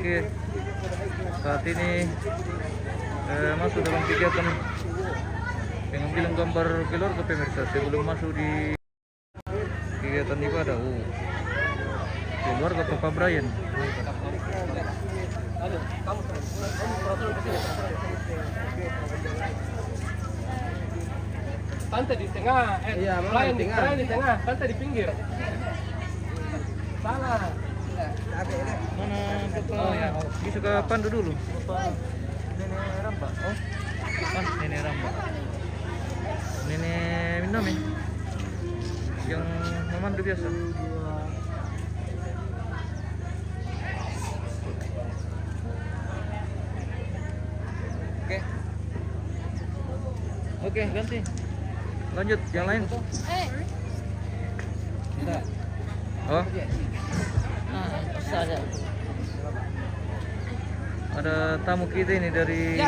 Oke, saat ini masuk dalam kegiatan pengambilan gambar keluarga pemirsa sebelum masuk di kegiatan ibadah. Keluarga Papa Brian. Tante di tengah, iya, Brian di tengah. di tengah, tante di pinggir. Salah. Mana Bapak? Oh ya, bisa ke Pandu dulu. Bapak Nenek Ramba. Oh, Nenek Ramba. Nenek minum ya? Yang memandu biasa. Oke, ganti. Lanjut, yang lain. Oh, ada tamu kita ini dari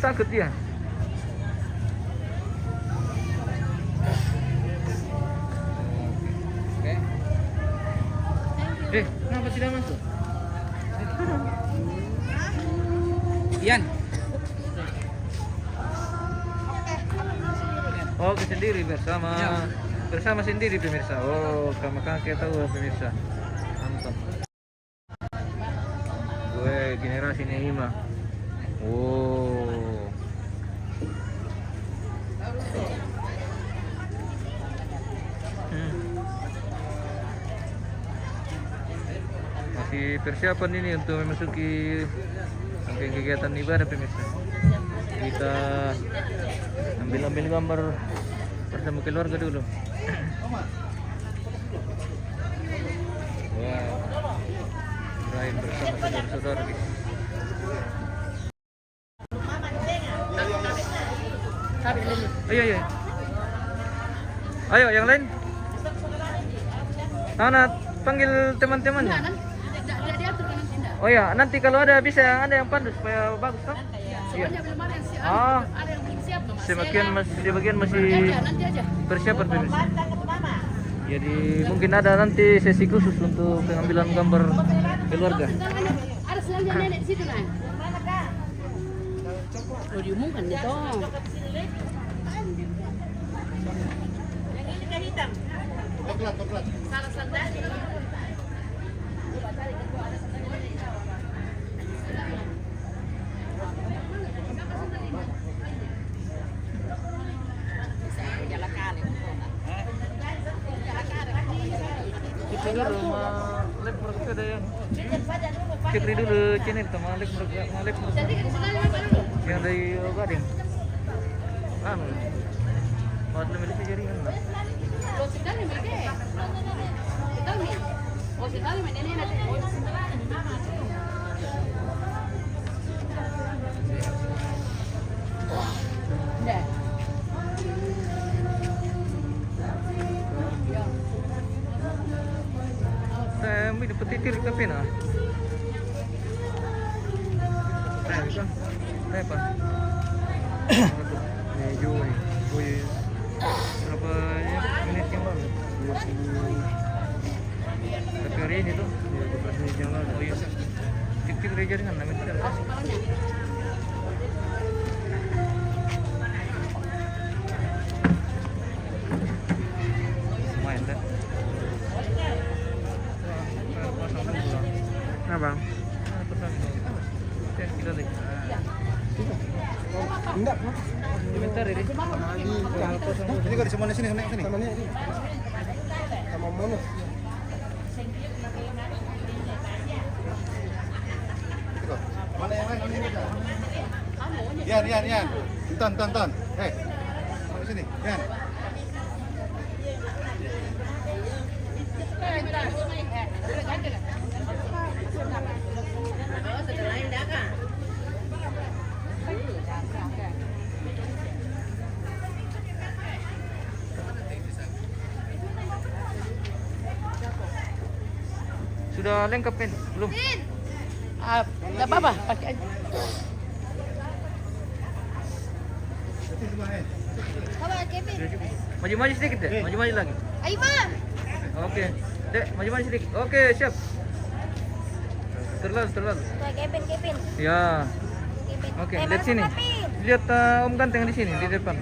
takut dia. Kenapa tidak masuk? Ian. Oh, sendiri bersama sendiri pemirsa. Oh, makanya kita tahu pemirsa. Mantap. Gue generasi Neima. Oh. Masih persiapan ini untuk memasuki kegiatan ibadah pemirsa. Kita ambil gambar bersama keluarga dulu. Wah, Brian bersama saudara-saudara. Ayo. Ayo, yang lain. Nana, panggil teman-temannya. Oh ya, nanti kalau ada bisa ada yang pandu supaya bagus toh? Iya. Ah, sebagian masih persiapan pemirsa. Jadi mungkin ada nanti sesi khusus untuk pengambilan gambar keluarga. Ada selangnya nenek di situ nah. Oh diumumkan dia toh. Yang ini kan hitam. Coklat. Salah sandal. Cek dulu channel sama Alex yang dari Gading. Buat lebih jaringan. Oh sekali mereka. Oh sekali nenek nanti. Dah. Saya ambil petitir tapi nah. Apa? Meju nih. Berapa menit yang lalu? 20. Tapi hari ini tuh 12 menit yang lalu. Oh iya. Cek dari jaringan namanya. Lumayan dah. Bang? Kita deh. Enggak. Sebentar ini. Ini kok di semuanya sini. Sama ini. Sama mono. Mana yang lain? Yan. Ton. Hei. Di sini. Yan. Sudah lengkap kan? Belum? Enggak apa-apa, pakai aja. Maju-maju sedikit deh, maju-maju lagi. Ayo, Bang. Oke. Dek, maju-maju sedikit. Oke, siap. Terlalu. Kevin. Ya. Oke, lihat sini. Lihat Om Ganteng di sini, di depan.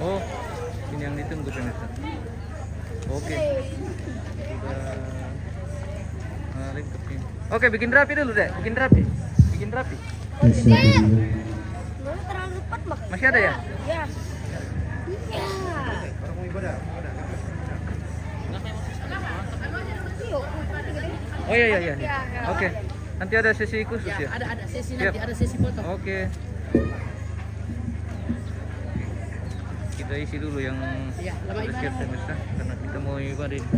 Oh, ini yang ditunggu pemirsa. Oke. Sudah lengkap ini. Oke, bikin rapi dulu deh. Bikin rapi. Belum terlalu cepat, Mak. Masih ada ya? Ya. Orang mau ibadah. Oh iya. Oke. Nanti ada sesi khusus ya? Ada sesi Siap. nanti, ada sesi foto. Oke. Kita isi dulu yang Ya, lama sudah siap pemirsa karena kita mau ibadah ini.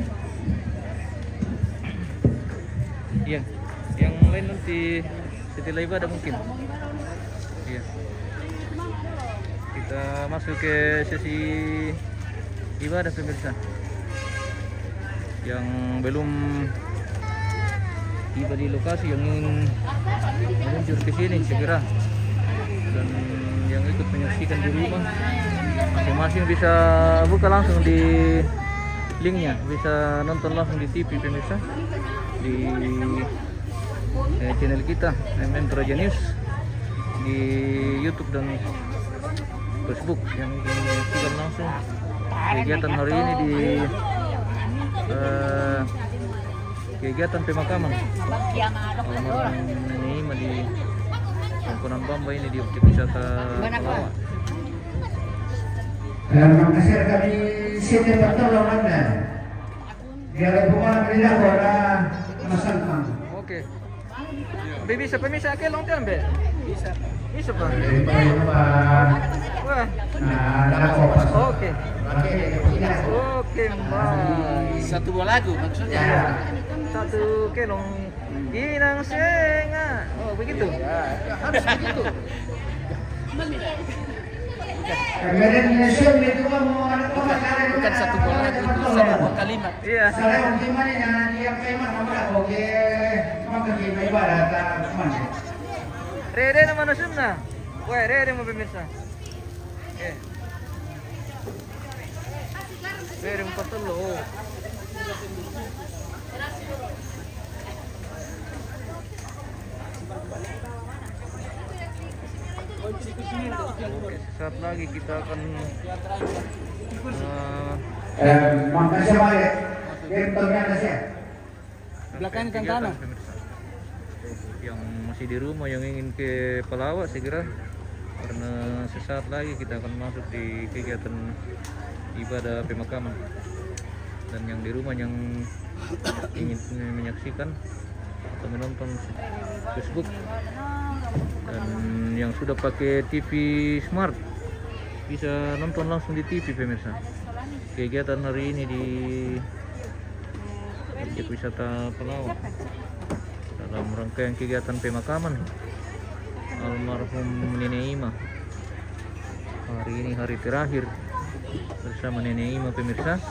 Iya. Yang lain nanti setelah ibadah mungkin. Iya. Kita masuk ke sesi ibadah pemirsa. Yang belum tiba di lokasi yang ingin meluncur ke sini segera, dan yang ikut menyaksikan di rumah masing-masing bisa buka langsung di linknya, bisa nonton langsung di TV pemirsa di channel kita MM Toraja News di YouTube dan Facebook. Yang ingin menyaksikan langsung kegiatan hari ini di kegiatan pemakaman almarhum Nenek Ima di Pangkunan Bamba ini di objek wisata Pelawak. Terima kasih kami sini pertolongan Anda. Biar bukan tidak ada masalah. Oke. Be bisa pemirsa ke long term be? Bisa Pak. Wah. Oke. Oke, baik. Satu buah lagu maksudnya. Iya. Satu kelong inang senga. Oh, begitu. Harus begitu. Kemudian Indonesia itu mau ada Bukan satu buah lagu, itu satu buah kalimat. Iya. Saya gimana yang dia kaiman sama oke, maka kita ibadah tak mana. Rere na manusumna. Wah, rere mo pemirsa. Oke. Rere mo patulo. Oh. Oke, sesaat lagi kita akan Makasih banyak. Gentongnya ada saya. belakang kan tanah. Yang masih di rumah yang ingin ke Pelawak segera, karena sesaat lagi kita akan masuk di kegiatan ibadah pemakaman. Dan yang di rumah yang ingin menyaksikan atau menonton Facebook dan yang sudah pakai TV smart bisa nonton langsung di TV pemirsa. Kegiatan hari ini di objek wisata Pelawak dalam rangkaian kegiatan pemakaman almarhum Nenek Ima. Hari ini hari terakhir bersama Nenek Ima pemirsa.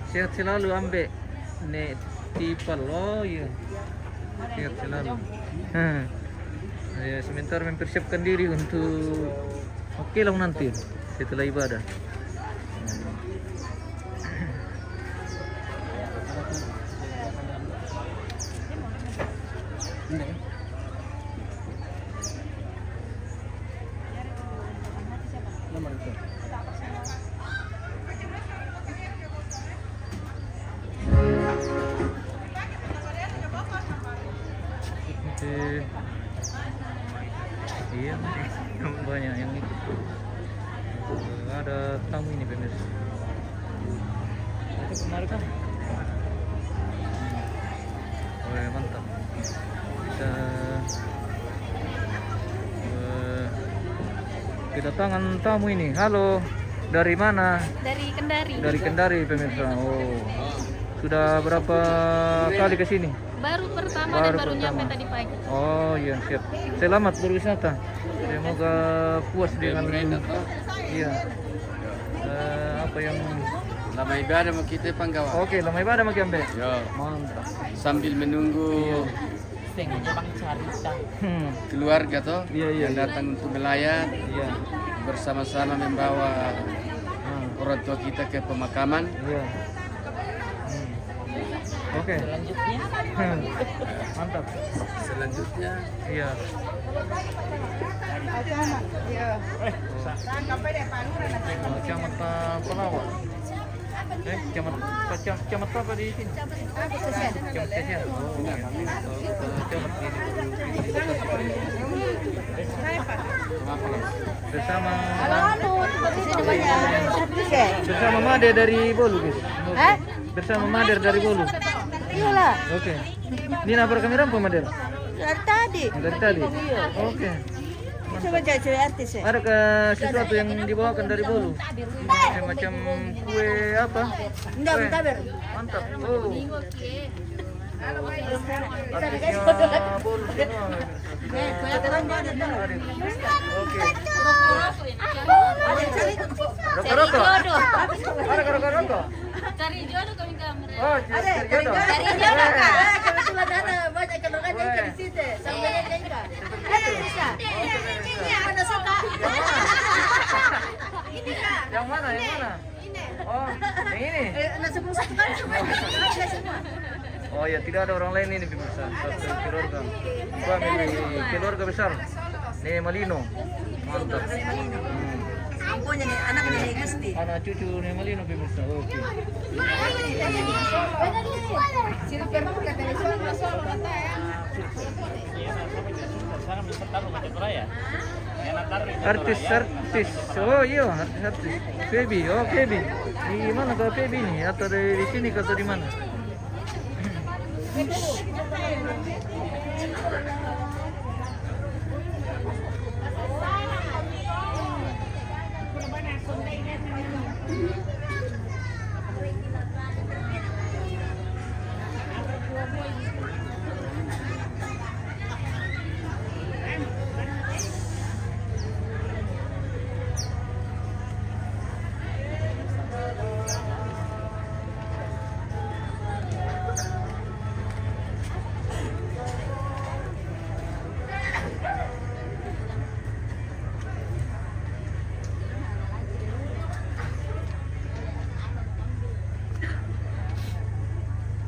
Sehat selalu Ambe Nek Tipal. Oh iya, sehat selalu. Ya, sebentar mempersiapkan diri untuk oke lang nanti setelah ibadah. Iya, banyak yang ikut. Ada tamu ini pemirsa. Itu kemarin kan? Oh, mantap. Bisa kedatangan tamu ini. Halo, dari mana? Dari Kendari. Dari Kendari pemirsa. Oh, sudah berapa kali ke sini? Baru pertama dan baru nyampe tadi pagi. Oh iya, siap. Selamat berwisata. Semoga puas dengan apa yang Lama ibadah mau kita panggawa. Oke, lama ibadah maki ambe. Yo, Mantap. sambil menunggu keluarga toh Iya. yang datang untuk melayat Iya. bersama-sama membawa orang tua kita ke pemakaman. Iya. Oke. Mantap. Selanjutnya Iya. Kecamatan Palawa. Kecamatan apa di sini? Kecamatan Sesian. Oh, iya. Bersama bersama Made dari Bolu, guys. Bersama Mader dari Bolu. Iyalah, Oke. Ini nabrak kami rampung Mader. dari tadi. Dari tadi. Oke. Coba jadi artis ya. Ada ke sesuatu yang dibawakan dari Bolu? Semacam kue apa? Enggak, Kue. bentar. Mantap. Oh. Artisnya Bolu semua. Oke. Rokok-rokok. Ada rokok-rokok. Cari jodoh kami kamera. Oh, cari jodoh. Cari jodoh kak. Kebetulan ada banyak keluarga yang di situ. Sampai jengka. Bisa. Mana suka? Ini kak. Yang mana? Oh, yang ini. Anak sebelum satu kali semua. Oh ya, tidak ada orang lain ini pemirsa. Satu keluarga. Family keluarga besar. Nih Malino. Mantap. Pokoknya nih anaknya nih mesti. Anak cucu Nih Malino pemirsa. Oke. Artis. Oh iya, artis. Feby. Oh, Feby. Di mana kau Feby nih? Atau di sini atau di mana?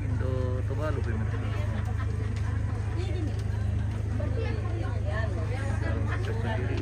Indo Tuvalu pemirsa. Sendiri.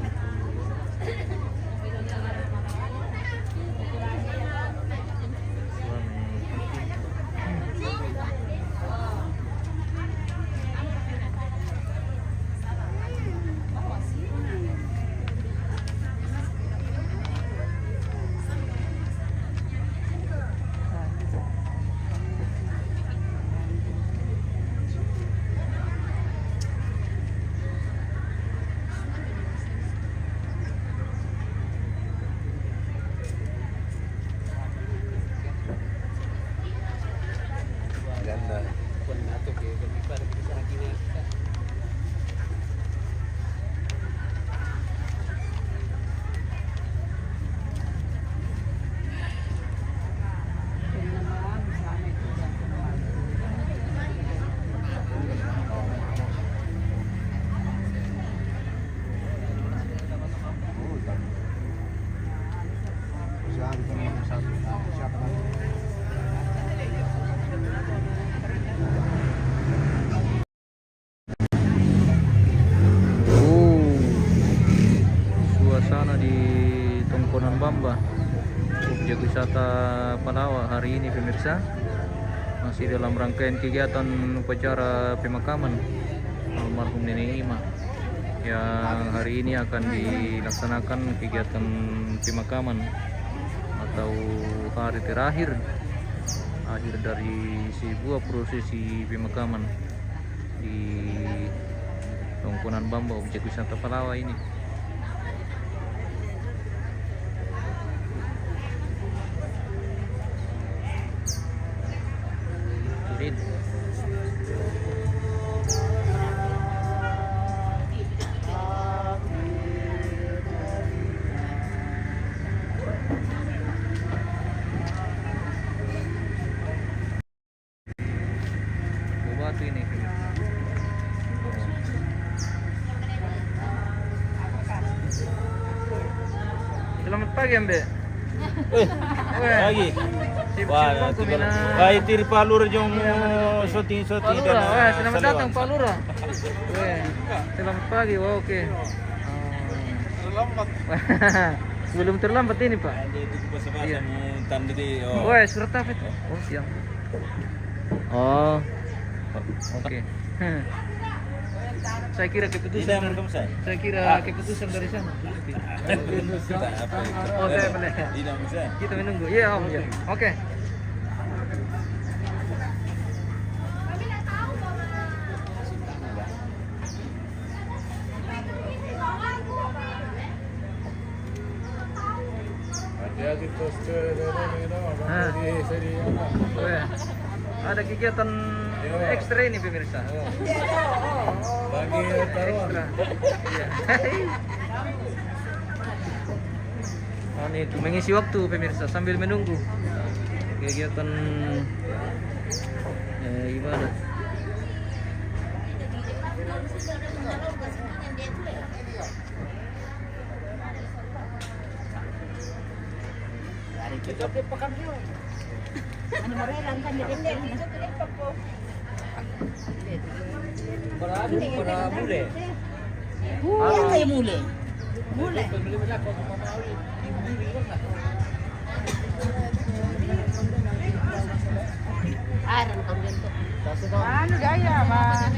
Suasana di Tongkonan Bamba, objek wisata Palawa hari ini pemirsa, masih dalam rangkaian kegiatan upacara pemakaman almarhum Nenek Ima yang hari ini akan dilaksanakan kegiatan pemakaman atau hari terakhir akhir dari sebuah prosesi pemakaman di Tongkonan Bamba, objek wisata Palawa ini. Batu ini. Selamat pagi, Ambe. Lagi. Wah, itu Pak Lurah jong syuting dan. Wah, selamat datang Pak Lurah. Weh, selamat pagi. Wah, oke. Selamat. Belum terlambat ini, Pak. Iya. Wah, surat apa itu? Oh, siang. Oh. Oke. Saya kira keputusan. Saya kira keputusan dari sana. Oh, saya benar. Kita menunggu. Iya, Om. Ya. Oke. Hati-hati poster Weh, ada kegiatan ekstra ini pemirsa. bagi taruhan. Ekstra. Iya. Oh, ini tuh mengisi waktu pemirsa sambil menunggu kegiatan gimana? Anu gaya, Pak.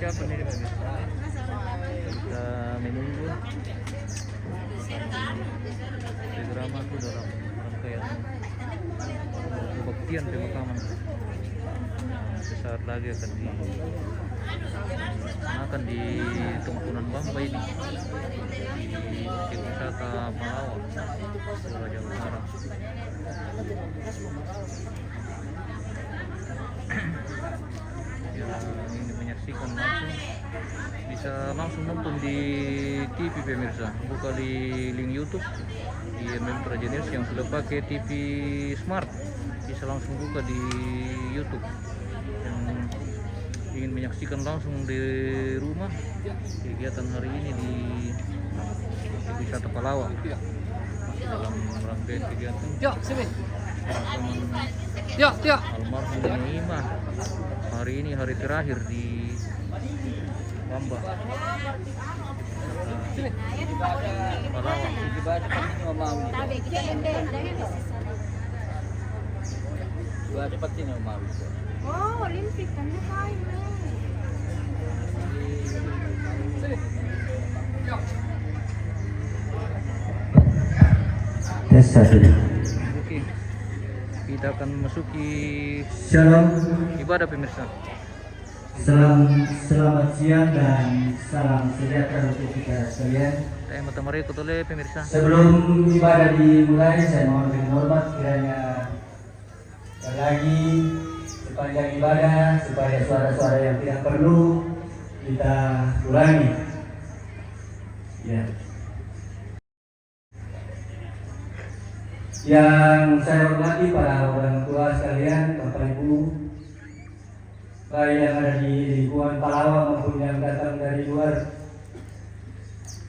Persiapan ini pemirsa. Kita menunggu drama itu dalam rangkaian kebaktian pemakaman. Sesaat lagi akan di Tumpunan Bamba ini di Objek Wisata Palawan, Pulau Jawa Utara. Yang ingin menyaksikan langsung bisa langsung nonton di TV pemirsa, buka di link YouTube di MM Praja News yang sudah pakai TV Smart bisa langsung buka di YouTube. Yang ingin menyaksikan langsung di rumah kegiatan hari ini di wisata Palawan dalam rangkaian kegiatan almarhum Nenek Ima. Hari ini hari terakhir di Bamba Palawan. Oh, Olimpik kan kain. Tes satu. Oke, kita akan memasuki Shalom. ibadah pemirsa. Selamat siang dan salam sejahtera untuk kita sekalian. Saya Matamari Kutole pemirsa. Sebelum ibadah dimulai, saya mohon dengan hormat kiranya lagi sepanjang ibadah supaya suara-suara yang tidak perlu kita kurangi. Ya. Yang saya hormati para orang tua sekalian, Bapak Ibu, baik yang ada di lingkungan Palawan maupun yang datang dari luar.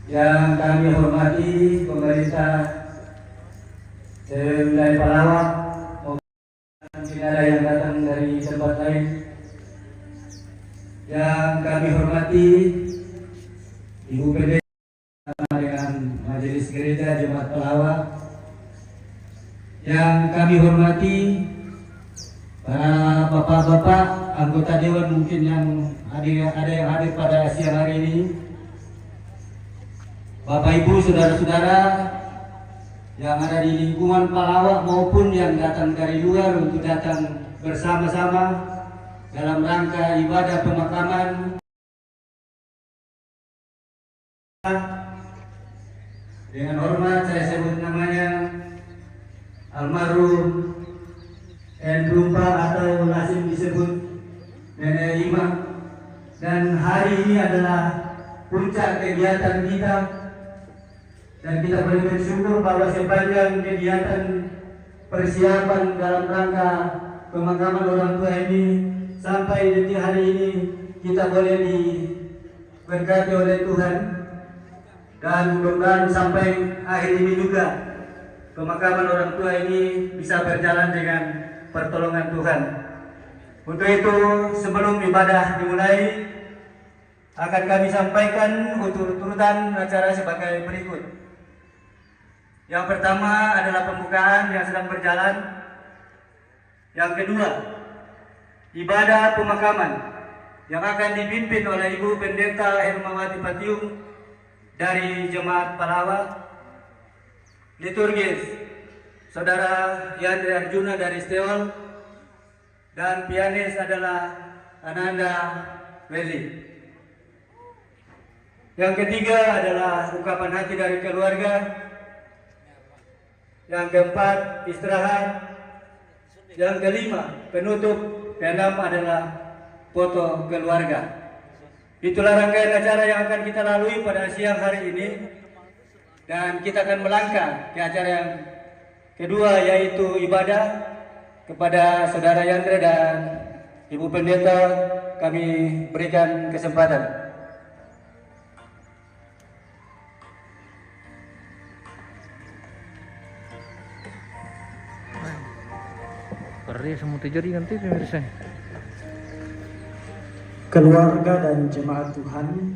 Yang kami hormati pemerintah wilayah Palawan maupun ada yang datang dari tempat lain. Yang kami hormati Ibu PD dengan Majelis Gereja Jemaat Palawan. Yang kami hormati para bapak-bapak anggota dewan mungkin yang ada yang hadir pada siang hari ini. Bapak Ibu, saudara-saudara yang ada di lingkungan Palawan maupun yang datang dari luar untuk datang bersama-sama dalam rangka ibadah pemakaman. Dengan hormat saya sebut namanya almarhum Rupa atau lazim disebut Nenek Ima. Dan hari ini adalah puncak kegiatan kita, dan kita boleh bersyukur bahwa sepanjang kegiatan persiapan dalam rangka pemakaman orang tua ini sampai detik hari ini kita boleh diberkati oleh Tuhan, dan mudah-mudahan sampai akhir ini juga pemakaman orang tua ini bisa berjalan dengan pertolongan Tuhan. Untuk itu, sebelum ibadah dimulai, akan kami sampaikan urut-urutan acara sebagai berikut. Yang pertama adalah pembukaan yang sedang berjalan. Yang kedua, ibadah pemakaman yang akan dipimpin oleh Ibu Pendeta Hermawati Patiung dari Jemaat Palawa. Liturgis, Saudara Yandri Arjuna dari Steol, dan pianis adalah Ananda Weli. Yang ketiga adalah ungkapan hati dari keluarga. Yang keempat, istirahat. Yang kelima, penutup. Keenam adalah foto keluarga. Itulah rangkaian acara yang akan kita lalui pada siang hari ini. Dan kita akan melangkah ke acara yang kedua, yaitu ibadah. Kepada Saudara Yandre dan Ibu Pendeta kami berikan kesempatan. Karya semua terjadi nanti pemirsa. Keluarga dan jemaat Tuhan,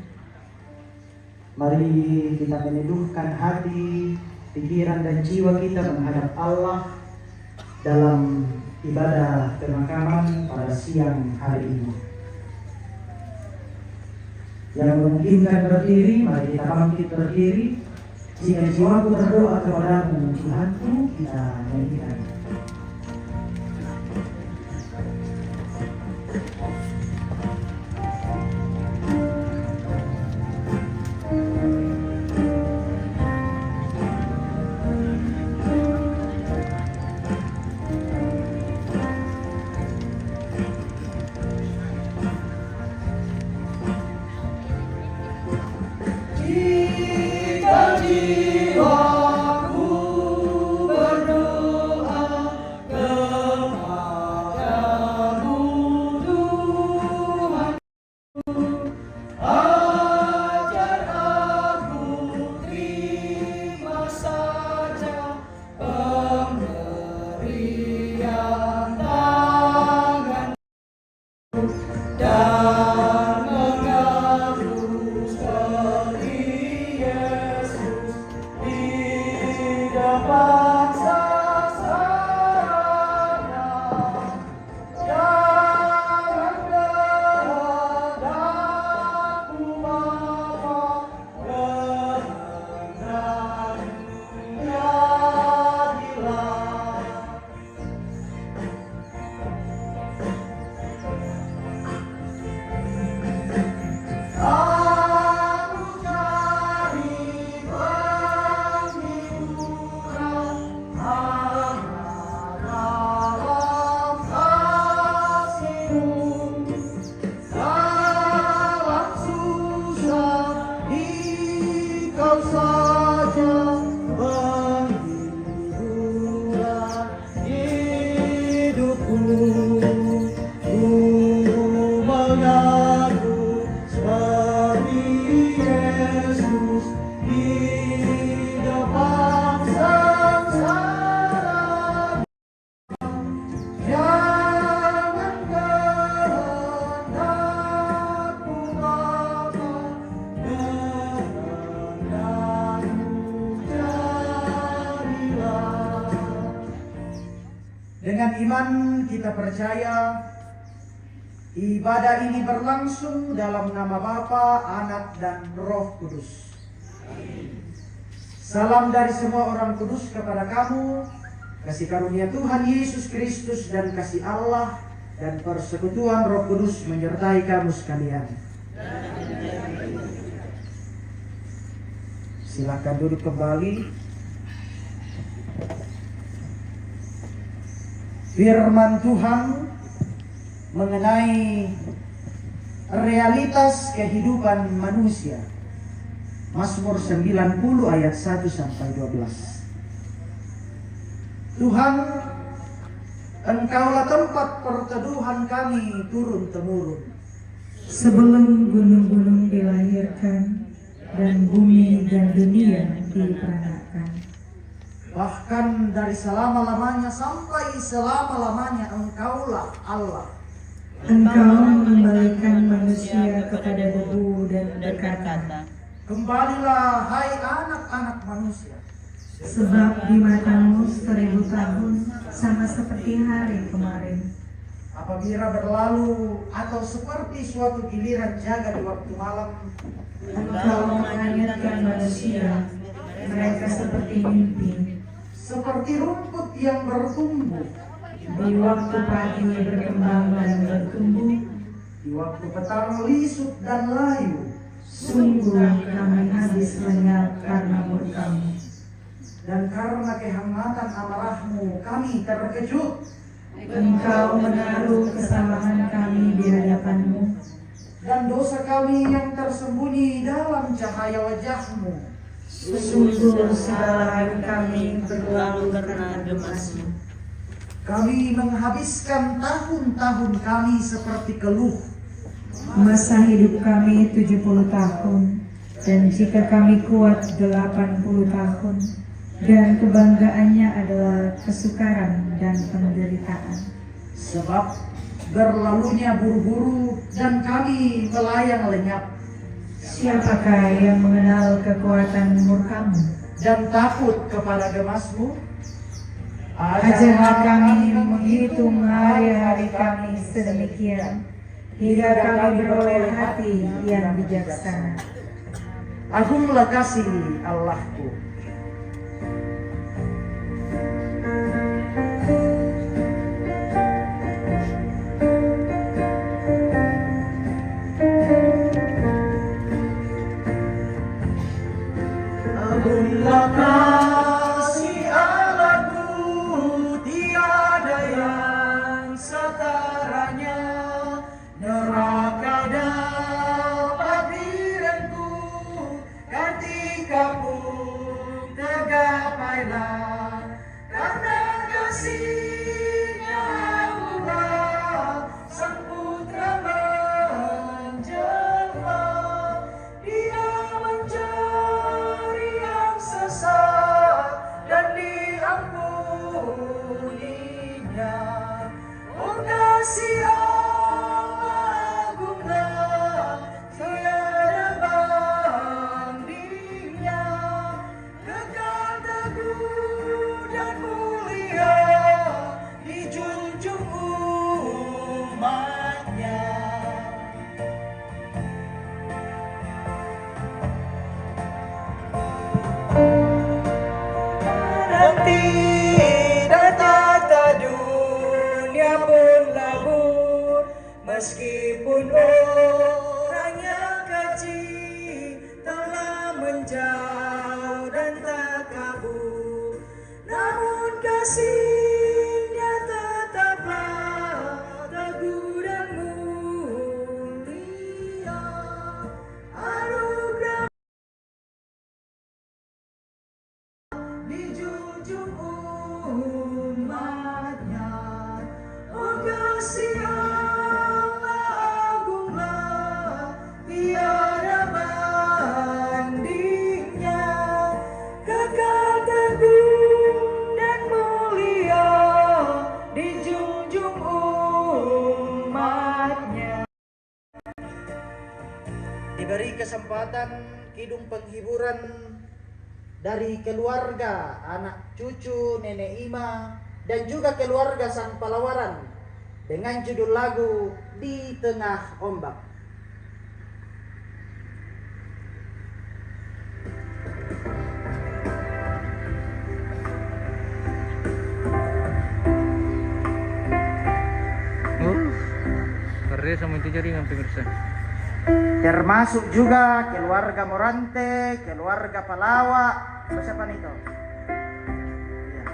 mari kita meneduhkan hati, pikiran dan jiwa kita menghadap Allah dalam ibadah pemakaman pada siang hari ini. Yang memungkinkan berdiri, mari kita bangkit berdiri. Jika jiwaku berdoa kepadamu, Tuhanku, kita nyanyikan. Dengan iman kita percaya ibadah ini berlangsung dalam nama Bapa, Anak, dan Roh Kudus. Salam dari semua orang kudus kepada kamu, kasih karunia Tuhan Yesus Kristus dan kasih Allah dan persekutuan Roh Kudus menyertai kamu sekalian. Silakan duduk kembali. Firman Tuhan mengenai realitas kehidupan manusia. Mazmur 90 ayat 1 sampai 12. Tuhan, Engkaulah tempat perteduhan kami turun-temurun. Sebelum gunung-gunung dilahirkan dan bumi dan dunia diperanakan. Bahkan dari selama-lamanya sampai selama-lamanya Engkaulah Allah. Engkau mengembalikan manusia kepada debu dan berkata, Kembalilah hai anak-anak manusia. sebab di matamu 1000 tahun sama seperti hari kemarin. Apabila berlalu atau seperti suatu giliran jaga di waktu malam, Engkau menghanyutkan manusia, mereka seperti mimpi. seperti rumput yang bertumbuh, Di waktu pagi berkembang dan bertumbuh, di waktu petang lisut dan layu. sungguh kami habis lenyap karena murka-Mu. Dan karena kehangatan amarahmu kami terkejut. Engkau menaruh kesalahan kami di hadapan-Mu, Dan dosa kami yang tersembunyi dalam cahaya wajahmu. sungguh segala hari kami berlalu karena gemas-Mu. Kami menghabiskan tahun-tahun kami seperti keluh. Masa hidup kami 70 tahun, dan jika kami kuat 80 tahun, dan kebanggaannya adalah kesukaran dan penderitaan. Sebab berlalunya buru-buru dan kami melayang lenyap. Siapakah yang mengenal kekuatan murka-Mu? Dan takut kepada gemasmu. Ajarlah kami menghitung hari-hari kami sedemikian, hingga kami beroleh hati yang bijaksana. Agunglah kasih Allahku. Agunglah kasih Allahku, tiada yang setaranya. Neraka dapat direngkuh ketika pun tergapailah. Karena kasih-Nya Allah, Sang Putra menjelma. Dia mencari yang sesat dan diampuninya. Oh kasih Allah agunglah, tiada bandingnya. Kekal teguh dan mulia, dijunjung umatnya. Nanti data dunia pun labur, meskipun orangnya keji telah menjauh dan tak kabur, namun kasih-Nya tetaplah teguh dan mulia. Anugerah dijunjung umatnya. Oh kasih Allah agunglah, tiada bandingnya. Kekal teguh dan mulia, dijunjung umatnya. Diberi kesempatan kidung penghiburan dari keluarga, anak cucu, nenek Ima, dan juga keluarga Sang Palawaran dengan judul lagu Di Tengah Ombak. Karya sama itu jaringan pemirsa. Termasuk juga keluarga Morante, keluarga Palawa. Siapa nih itu? Ya.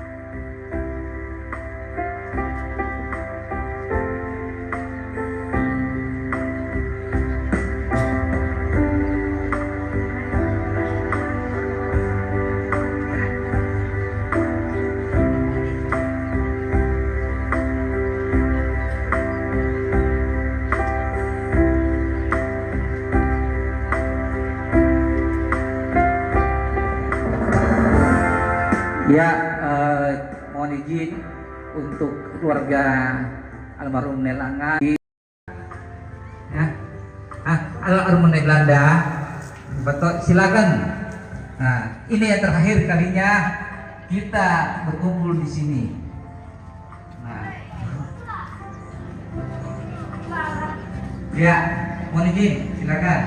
untuk keluarga almarhum Nelanga. Ya. Almarhum Belanda. Betul, silakan. Nah, ini yang terakhir kalinya kita berkumpul di sini. Nah. Ya, mohon izin, silakan.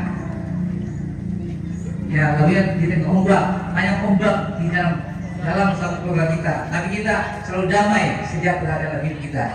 Ya, kalian kita ombak, banyak ombak di dalam satu keluarga kita. Tapi kita selalu damai sejahtera dalam hidup kita.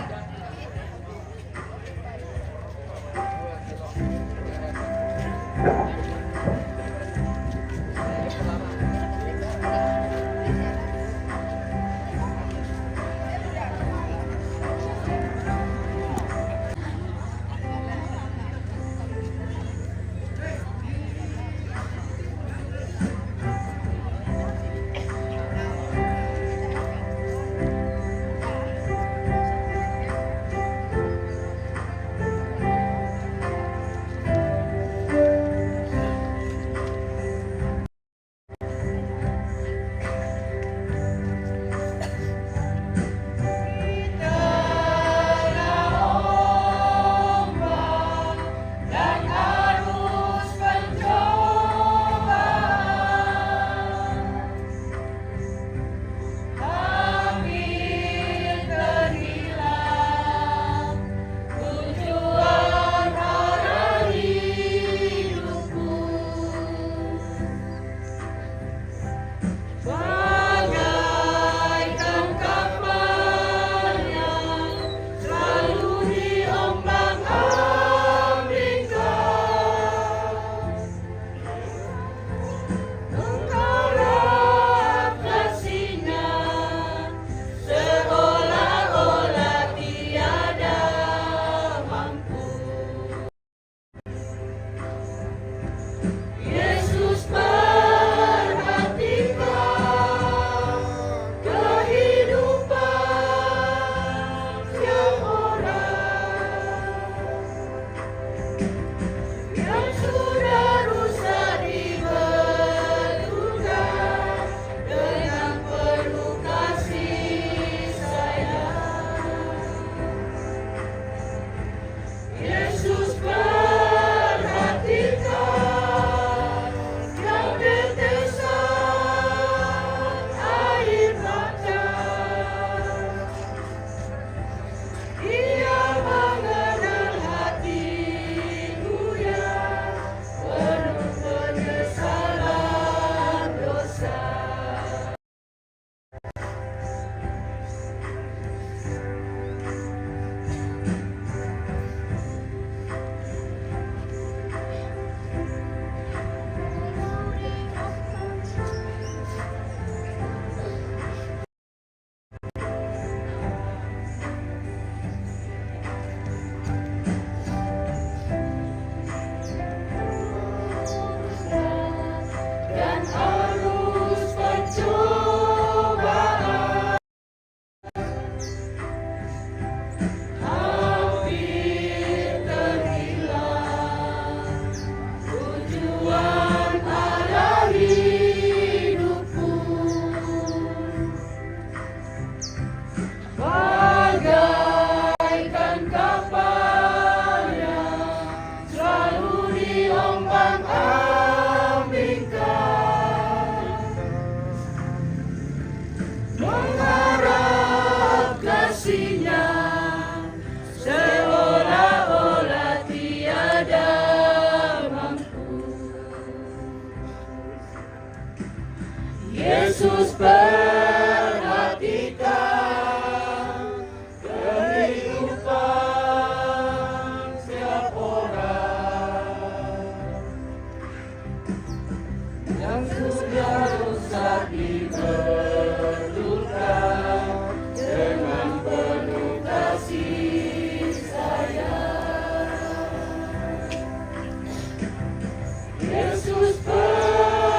Yesus perhatikan kehidupan setiap orang yang sudah rusak dibetulkan dengan penuh kasih sayang. Yesus perhatikan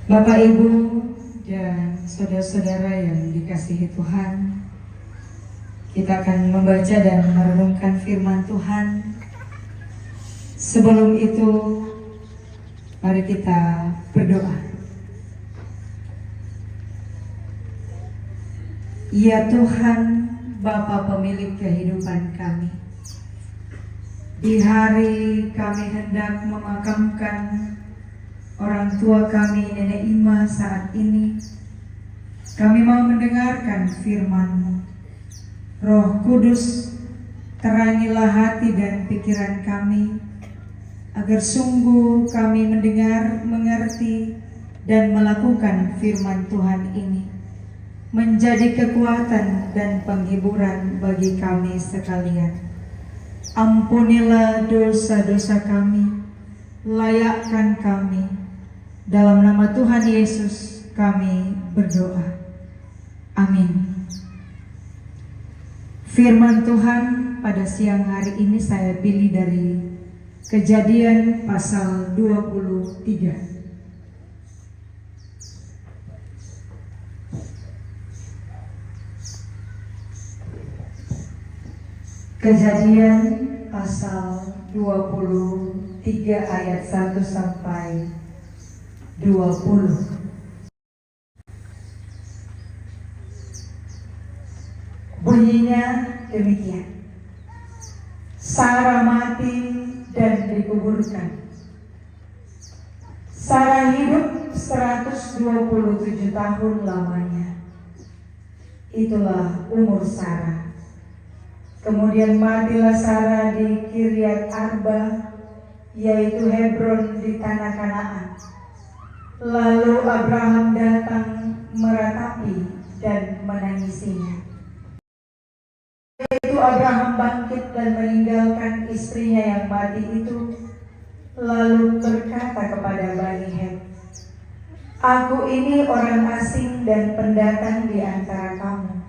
Bapak, Ibu, dan saudara-saudara yang dikasihi Tuhan, kita akan membaca dan merenungkan firman Tuhan. Sebelum itu, mari kita berdoa. Ya Tuhan, Bapa pemilik kehidupan kami, di hari kami hendak memakamkan orang tua kami, Nenek Ima saat ini, kami mau mendengarkan firman-Mu. Roh Kudus, terangilah hati dan pikiran kami, agar sungguh kami mendengar, mengerti, dan melakukan firman Tuhan ini, menjadi kekuatan dan penghiburan bagi kami sekalian. Ampunilah dosa-dosa kami, layakkan kami. Dalam nama Tuhan Yesus kami berdoa. Amin. Firman Tuhan pada siang hari ini saya pilih dari Kejadian pasal 23. Kejadian pasal 23 ayat 1 sampai 20. Bunyinya demikian. Sarah mati dan dikuburkan. Sarah hidup 127 tahun lamanya. Itulah umur Sarah. Kemudian matilah Sarah di Kiryat Arba, yaitu Hebron di tanah Kanaan. Lalu Abraham datang meratapi dan menangisinya. Itu Abraham bangkit dan meninggalkan istrinya yang mati itu, lalu berkata kepada Bani Het, "Aku ini orang asing dan pendatang di antara kamu.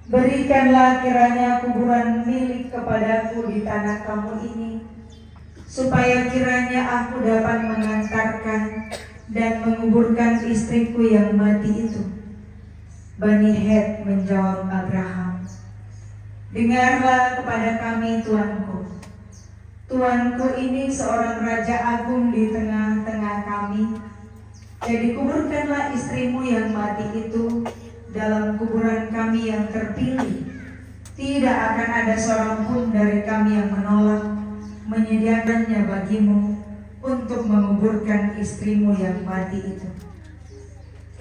Berikanlah kiranya kuburan milik kepadaku di tanah kamu ini, supaya kiranya aku dapat mengantarkan dan menguburkan istriku yang mati itu." Bani Het menjawab Abraham, "Dengarlah kepada kami, Tuanku. Tuanku ini seorang raja agung di tengah-tengah kami. Jadi kuburkanlah istrimu yang mati itu dalam kuburan kami yang terpilih. Tidak akan ada seorang pun dari kami yang menolak menyediakannya bagimu untuk menguburkan istrimu yang mati itu."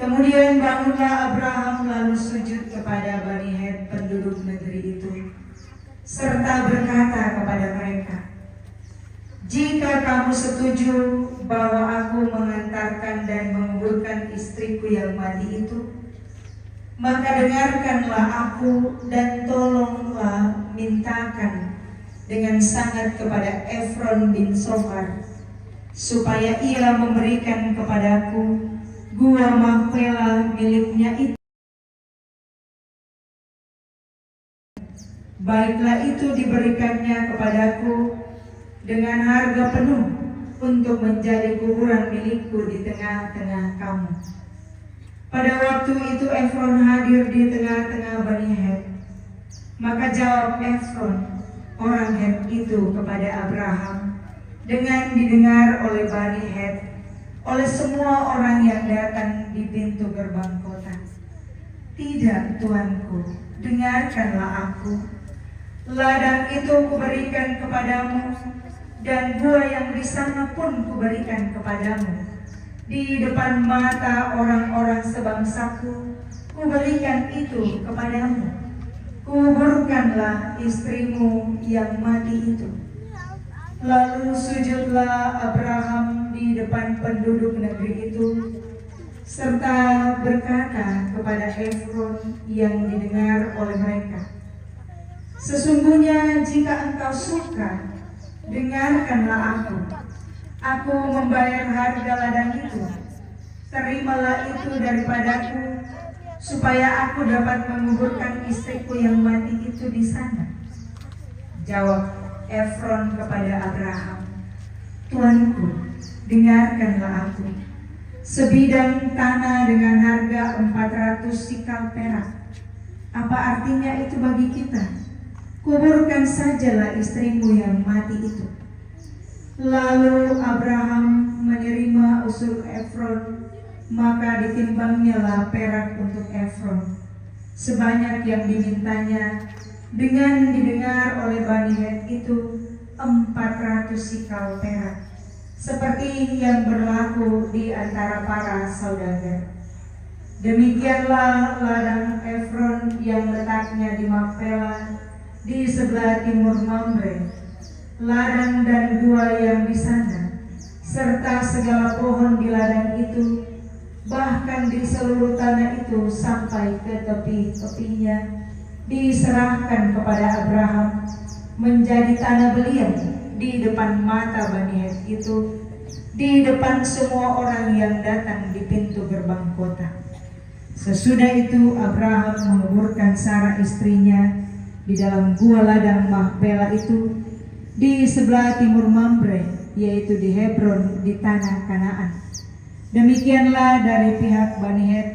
Kemudian bangunlah Abraham lalu sujud kepada Bani Het penduduk negeri itu, serta berkata kepada mereka, "Jika kamu setuju bahwa aku mengantarkan dan menguburkan istriku yang mati itu, maka dengarkanlah aku dan tolonglah mintakan dengan sangat kepada Efron bin Sofar, supaya ia memberikan kepadaku gua Makpela miliknya itu. Baiklah itu diberikannya kepadaku dengan harga penuh untuk menjadi kuburan milikku di tengah-tengah kamu." Pada waktu itu Efron hadir di tengah-tengah Bani Het. Maka jawab Efron, orang Het itu, kepada Abraham dengan didengar oleh Bani Het, oleh semua orang yang datang di pintu gerbang kota, "Tidak, Tuanku, dengarkanlah aku. Ladang itu kuberikan kepadamu, dan gua yang di sana pun kuberikan kepadamu. Di depan mata orang-orang sebangsaku, kuberikan itu kepadamu. Kuburkanlah istrimu yang mati itu." Lalu sujudlah Abraham di depan penduduk negeri itu, serta berkata kepada Efron yang didengar oleh mereka, "Sesungguhnya jika engkau suka, dengarkanlah aku. Aku membayar harga ladang itu. Terimalah itu daripadaku, supaya aku dapat menguburkan istriku yang mati itu di sana." Jawab Efron kepada Abraham, "Tuanku, dengarkanlah aku. sebidang tanah dengan harga 400 sikal perak. Apa artinya itu bagi kita? Kuburkan sajalah istrimu yang mati itu. Lalu Abraham menerima usul Efron, maka ditimbangnya perak untuk Efron sebanyak yang dimintanya, dengan didengar oleh Bani Het itu 400 sikal perak, seperti yang berlaku di antara para saudagar. Demikianlah ladang Efron yang letaknya di Makpela di sebelah timur Mamre, ladang dan gua yang di sana, serta segala pohon di ladang itu, bahkan di seluruh tanah itu sampai ke tepi-tepinya, diserahkan kepada Abraham menjadi tanah beliau di depan mata Bani Het itu, di depan semua orang yang datang di pintu gerbang kota. Sesudah itu Abraham menguburkan Sarah istrinya di dalam gua ladang Makpela itu di sebelah timur Mamre, yaitu di Hebron di tanah Kanaan. Demikianlah dari pihak Bani Het,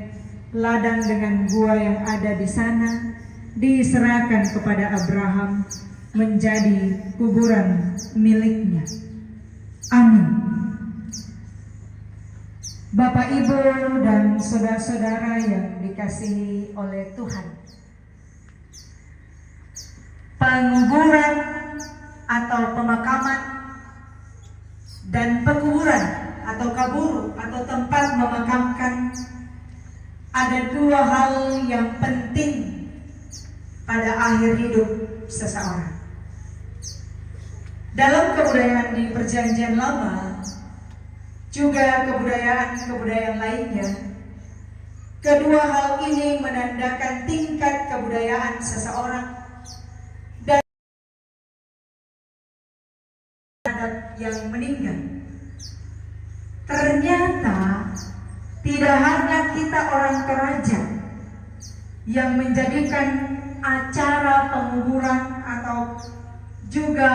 ladang dengan gua yang ada di sana diserahkan kepada Abraham menjadi kuburan miliknya. Amin. Bapak, Ibu, dan saudara-saudara yang dikasihi oleh Tuhan, penguburan atau pemakaman dan pekuburan atau kaburu atau tempat memakamkan ada dua hal yang penting pada akhir hidup seseorang. Dalam kebudayaan di Perjanjian Lama, juga kebudayaan lainnya, kedua hal ini menandakan tingkat kebudayaan seseorang dan terhadap yang meninggal. Ternyata tidak hanya kita orang Toraja yang menjadikan acara penguburan atau juga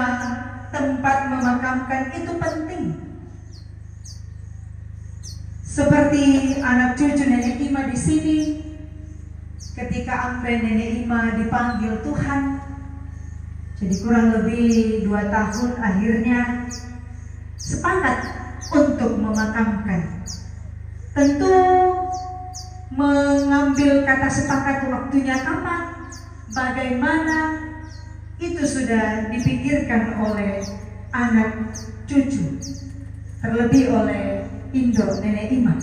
tempat memakamkan itu penting. Seperti anak cucu Nenek Ima di sini, ketika Ampe Nenek Ima dipanggil Tuhan, jadi kurang lebih 2 tahun akhirnya sepakat untuk memakamkan. Tentu mengambil kata sepakat waktunya kapan, bagaimana, itu sudah dipikirkan oleh anak cucu, terlebih oleh Indo Nenek Ima.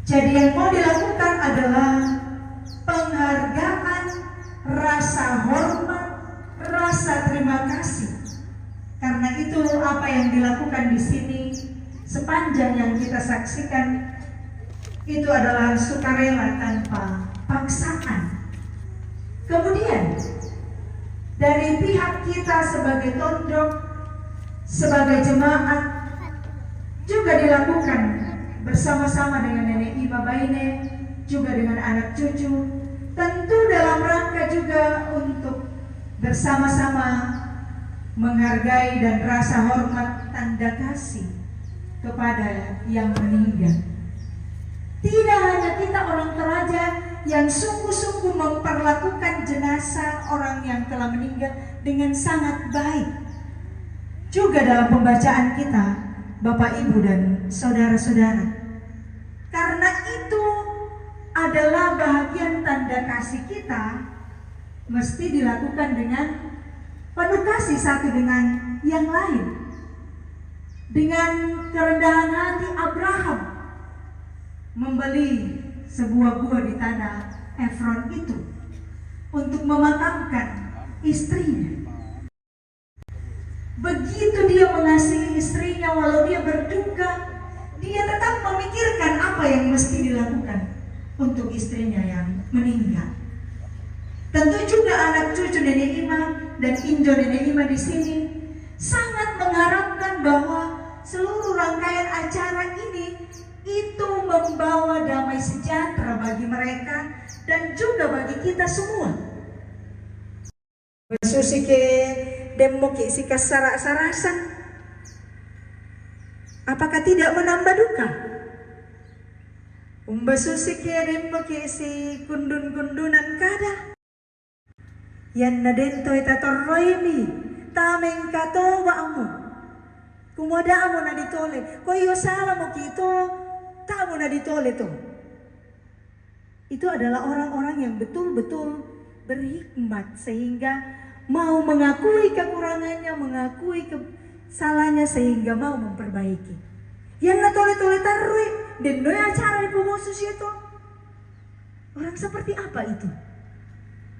Jadi yang mau dilakukan adalah penghargaan, rasa hormat, rasa terima kasih. Karena itu apa yang dilakukan di sini sepanjang yang kita saksikan itu adalah sukarela tanpa paksaan. Kemudian dari pihak kita sebagai tondok, sebagai jemaat juga dilakukan bersama-sama dengan Nenek Ima Baine, juga dengan anak cucu, tentu dalam rangka juga untuk bersama-sama menghargai dan rasa hormat tanda kasih kepada yang meninggal. Tidak hanya kita orang Toraja yang sungguh-sungguh memperlakukan jenazah orang yang telah meninggal dengan sangat baik, juga dalam pembacaan kita, Bapak, Ibu, dan saudara-saudara. Karena itu adalah bahagian tanda kasih kita, mesti dilakukan dengan penuh kasih satu dengan yang lain. Dengan kerendahan hati Abraham membeli sebuah gua di tanah Efron itu untuk memakamkan istrinya. Begitu dia mengasihi istrinya, walau dia berduka, dia tetap memikirkan apa yang mesti dilakukan untuk istrinya yang meninggal. Tentu juga anak cucu Nenek Ima dan Indo Nenek Ima di sini sangat mengharapkan bahwa seluruh rangkaian acara ini itu membawa damai sejahtera bagi mereka dan juga bagi kita semua. Susike demoki sika sarasan, apakah tidak menambah duka? Umba susi kirim si kundun-kundunan kada. Yan na dento itatorroy mi. Tameng katowa mo. Kumoda mo na ditole. Koyo sala mo kito. Tamo na ditole to. Itu adalah orang-orang yang betul-betul berhikmat sehingga mau mengakui kekurangannya, mengakui kesalahannya sehingga mau memperbaiki. Yang natole-tole tarui dan doya acara di pumusus itu. Orang seperti apa itu?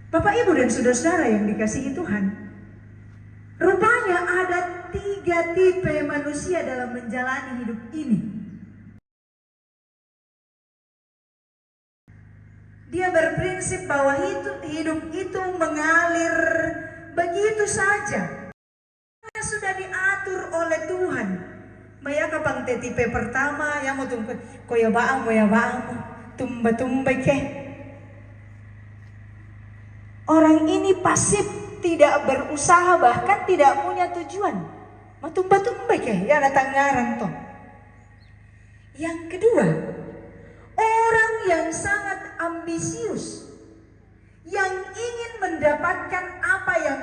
Bapak, Ibu, dan saudara-saudara yang dikasihi Tuhan, rupanya ada 3 tipe manusia dalam menjalani hidup ini. Dia berprinsip bahwa hidup itu mengalir begitu saja. Sudah diatur oleh Tuhan. Maya kapang tipe pertama yang mau tunggu koya baang tumba ke. Orang ini pasif, tidak berusaha, bahkan tidak punya tujuan. Matumba-tumba ke ya datang ngarang toh. Yang kedua, orang yang sangat ambisius, yang ingin mendapatkan apa yang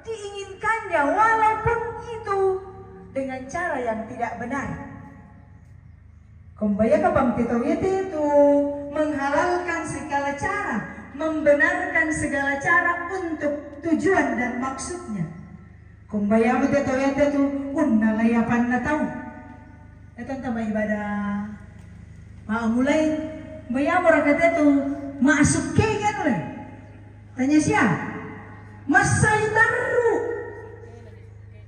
diinginkannya walaupun itu dengan cara yang tidak benar. Kumbaya kapang titawite itu menghalalkan segala cara, membenarkan segala cara untuk tujuan dan maksudnya. Kumbaya mo titawite itu nalayapan na tahu. Ito tama ibadah maamulay. Maya mo rakat itu masuk ke kan le. Tanya siya. Masay taru.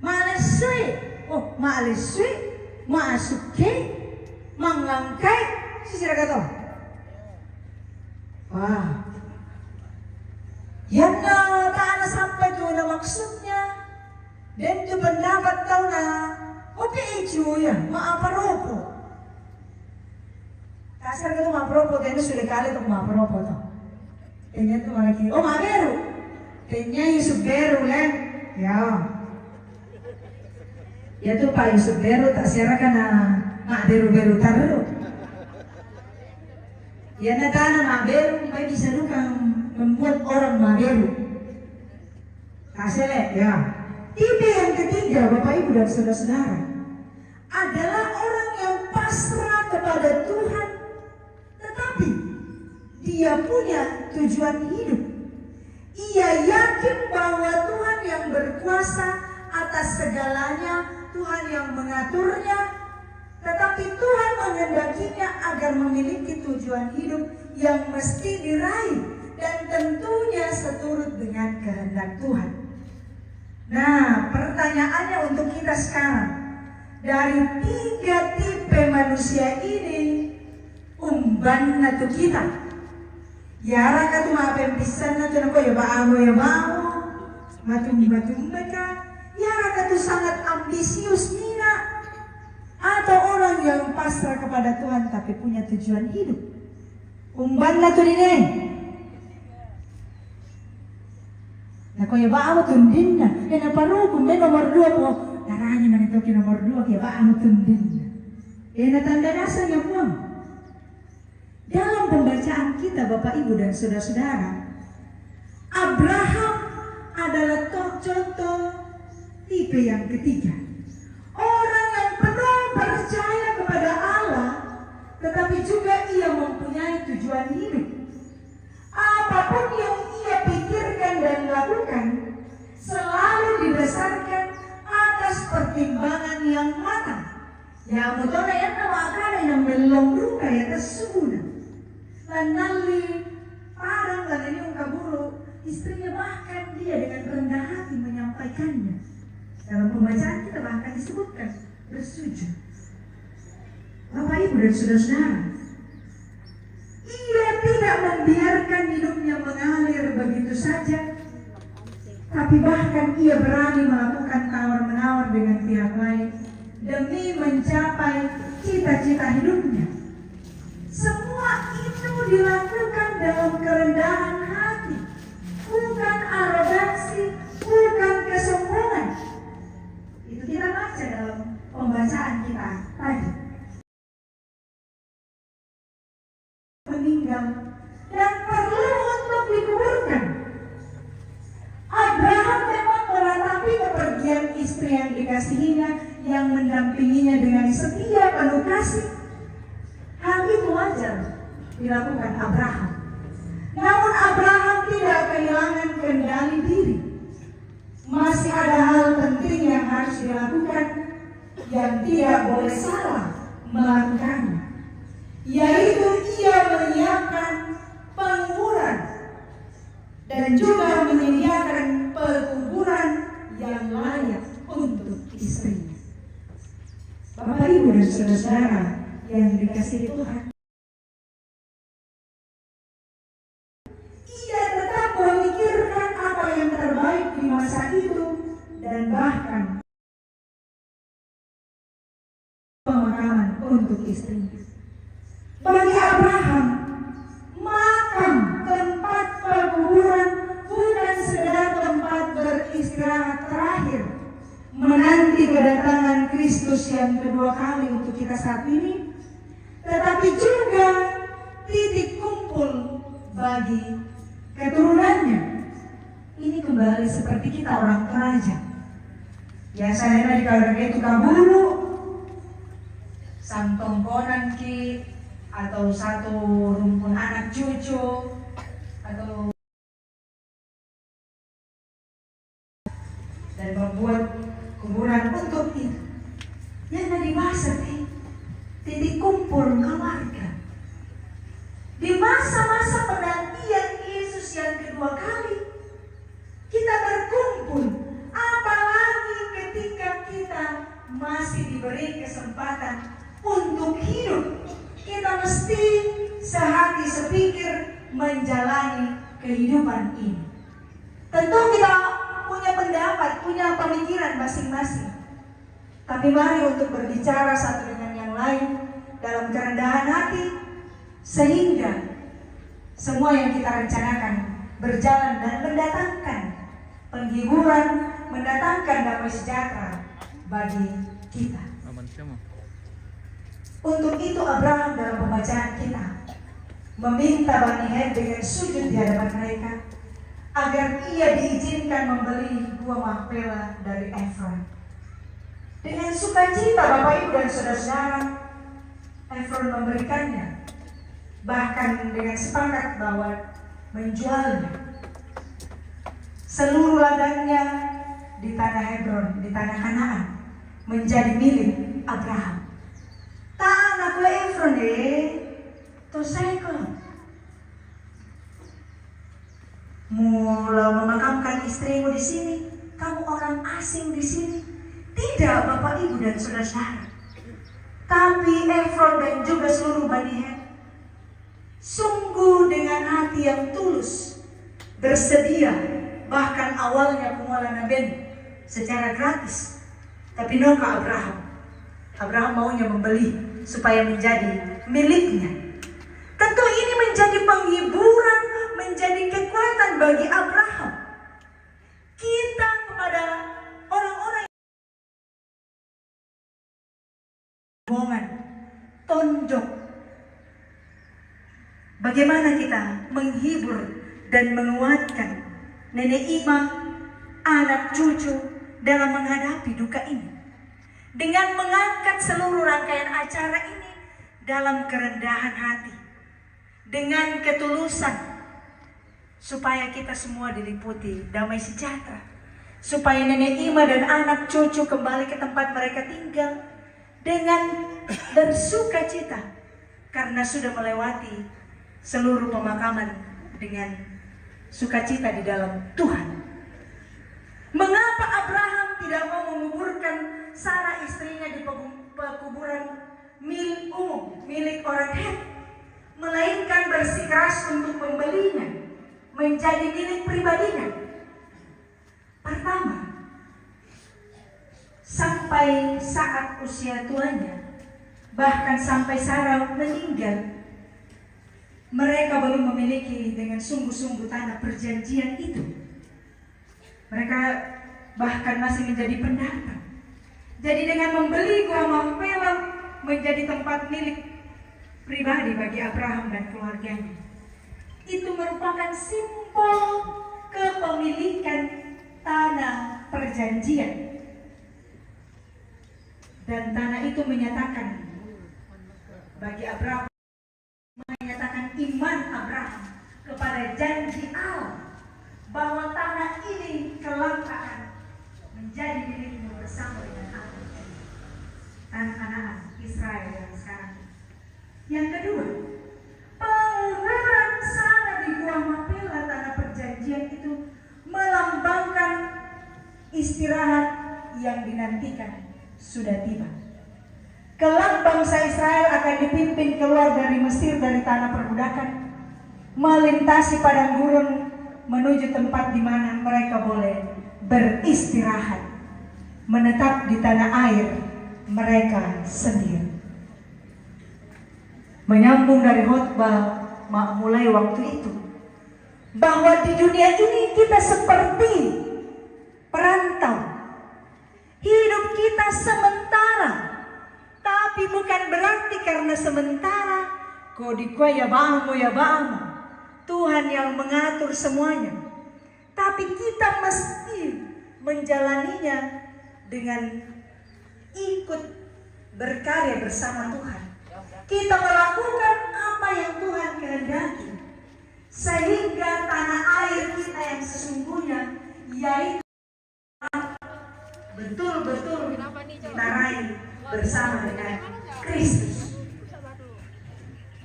Malasay. Oh, maaliswi, maasuke, mangangkay, sisira ka to. Wah. Yan na taan na sampai to na maksudnya. Dan to pendapat daw na, opi ichu yan, maaparopo. Kasar ka to maaparopo, kaya sulit kali to maaparopo to. Kanya to malaki, oh maberu. Kanya yung subero lang. Yeah. Ya tuh Pak Yusuf Beru tak siara kana mak beru taruh. Ya nadana mak beru may bisa lukang membuat orang mak beru. Kasih ya. Tipe yang ketiga Bapak Ibu dan saudara-saudara adalah orang yang pasrah kepada Tuhan, tetapi dia punya tujuan hidup. Ia yakin bahwa Tuhan yang berkuasa atas segalanya, Tuhan yang mengaturnya, tetapi Tuhan menghendakinya agar memiliki tujuan hidup yang mesti diraih dan tentunya seturut dengan kehendak Tuhan. Nah, pertanyaannya untuk kita sekarang, dari 3 tipe manusia ini, umban natu kita. Yara katu maapempisan natu nako ya mau, matumba ka. Yara katu sangat ambisius nina, atau orang yang pasrah kepada Tuhan tapi punya tujuan hidup. Umban natu dine. Nah, kaya ba amo tundin na? Na paru kumbe nomor 2 po. Naranya man ito nomor 2 kaya ba amo tundin na? Natanda nasa niya po. Dalam pembacaan kita Bapak Ibu dan saudara-saudara, Abraham adalah contoh tipe yang ketiga. Orang yang penuh percaya kepada Allah, tetapi juga ia mempunyai tujuan hidup. Apapun yang ia pikirkan dan lakukan selalu didasarkan atas pertimbangan yang matang. Ya, motor yang nawakala yang melong kaya tersebut. Lanali parang lanali yung kaburo, istrinya bahkan dia dengan rendah hati menyampaikannya. Dalam pembacaan kita bahkan disebutkan bersujud. Bapak Ibu dan saudara-saudara, ia tidak membiarkan hidupnya mengalir begitu saja, tapi bahkan ia berani melakukan tawar-menawar dengan pihak lain demi mencapai cita-cita hidupnya. Semua itu dilakukan dalam kerendahan hati, bukan arogansi, bukan kesombongan. Itu kita baca dalam pembacaan kita tadi. meninggal dan perlu untuk dikuburkan. Abraham memang meratapi kepergian istri yang dikasihinya, yang mendampinginya dengan setia penuh kasih. Hal itu wajar dilakukan Abraham. Namun Abraham tidak kehilangan kendali diri. Masih ada hal penting yang harus dilakukan, yang tidak boleh salah melakukannya, yaitu ia menyiapkan penguburan dan juga menyediakan pekuburan yang layak untuk istrinya. Bapak, Ibu, dan saudara-saudara yang dikasihi Tuhan, ia tetap memikirkan apa yang terbaik di masa itu dan bahkan pemakaman untuk istrinya. Bagi Abraham, makam, tempat pekuburan bukan sekedar tempat beristirahat terakhir menanti kedatangan Kristus yang kedua kali untuk kita saat ini, tetapi juga titik kumpul bagi keturunannya. Ini kembali seperti kita orang Toraja. Biasanya di keluarga itu kabulu, santongkonan ki, atau satu rumpun anak cucu, atau dan membuat kuburan untuk itu. Yang tadi bahasa titik kumpul keluarga. Di masa-masa penantian Yesus yang kedua kali, kita berkumpul. Apalagi ketika kita masih diberi kesempatan untuk hidup, kita mesti sehati sepikir menjalani kehidupan ini. Tentu kita punya pendapat, punya pemikiran masing-masing. Tapi mari untuk berbicara satu dengan yang lain dalam kerendahan hati, sehingga semua yang kita rencanakan berjalan dan mendatangkan penghiburan, mendatangkan damai sejahtera bagi kita. Untuk itu Abraham dalam pembacaan kita meminta Bani Het dengan sujud di hadapan mereka agar ia diizinkan membeli buah Makpela dari Efron. Dengan sukacita Bapak, Ibu, dan saudara-saudara, Efron memberikannya, bahkan dengan sepakat bahwa menjualnya. Seluruh ladangnya di tanah Hebron, di tanah Kanaan, menjadi milik Abraham. Tak anak Efron toseko. Mulai memakamkan istrimu di sini, kamu orang asing di sini. Tidak, Bapak, Ibu, dan saudara-saudara. Tapi Efron dan juga seluruh Bani Het sungguh dengan hati yang tulus bersedia, bahkan awalnya pengelolaan Ben secara gratis. Tapi noka Abraham maunya membeli supaya menjadi miliknya. Tentu ini menjadi penghiburan, menjadi kekuatan bagi Abraham. Kita kepada orang-orang yang tonjok, bagaimana kita menghibur dan menguatkan nenek Ima, anak cucu dalam menghadapi duka ini, dengan mengangkat seluruh rangkaian acara ini dalam kerendahan hati, dengan ketulusan, supaya kita semua diliputi damai sejahtera, supaya nenek Ima dan anak cucu kembali ke tempat mereka tinggal dengan bersuka cita karena sudah melewati seluruh pemakaman dengan sukacita di dalam Tuhan. Mengapa Abraham tidak mau menguburkan Sarah istrinya di pekuburan milik umum, milik orang Het, melainkan bersikeras untuk membelinya menjadi milik pribadinya? Pertama, sampai saat usia tuanya, bahkan sampai Sarah meninggal, mereka belum memiliki dengan sungguh-sungguh tanah perjanjian itu. Mereka bahkan masih menjadi pendatang. Jadi dengan membeli gua Makpela menjadi tempat milik pribadi bagi Abraham dan keluarganya. itu merupakan simbol kepemilikan tanah perjanjian. Dan tanah itu menyatakan bagi Abraham, menyatakan iman Abraham kepada janji Allah bahwa tanah ini kelak akan menjadi milikmu bersama dengan aku, anak-anak Israel yang sekarang. Yang kedua, penguburan sana di Gua Mapela, tanah perjanjian itu melambangkan istirahat yang dinantikan sudah tiba. Kelak bangsa Israel akan dipimpin keluar dari Mesir, dari tanah perbudakan, melintasi padang gurun menuju tempat di mana mereka boleh beristirahat, menetap di tanah air mereka sendiri. Menyambung dari khotbah mulai waktu itu, bahwa di dunia ini kita seperti perantau. Hidup kita sementara, tapi bukan berarti karena sementara kodikwa ya bahamu Tuhan yang mengatur semuanya. Tapi kita mesti menjalaninya dengan ikut berkarya bersama Tuhan. Kita melakukan apa yang Tuhan kehendaki, sehingga tanah air kita yang sesungguhnya, yaitu betul-betul kita raih bersama dengan Kristus.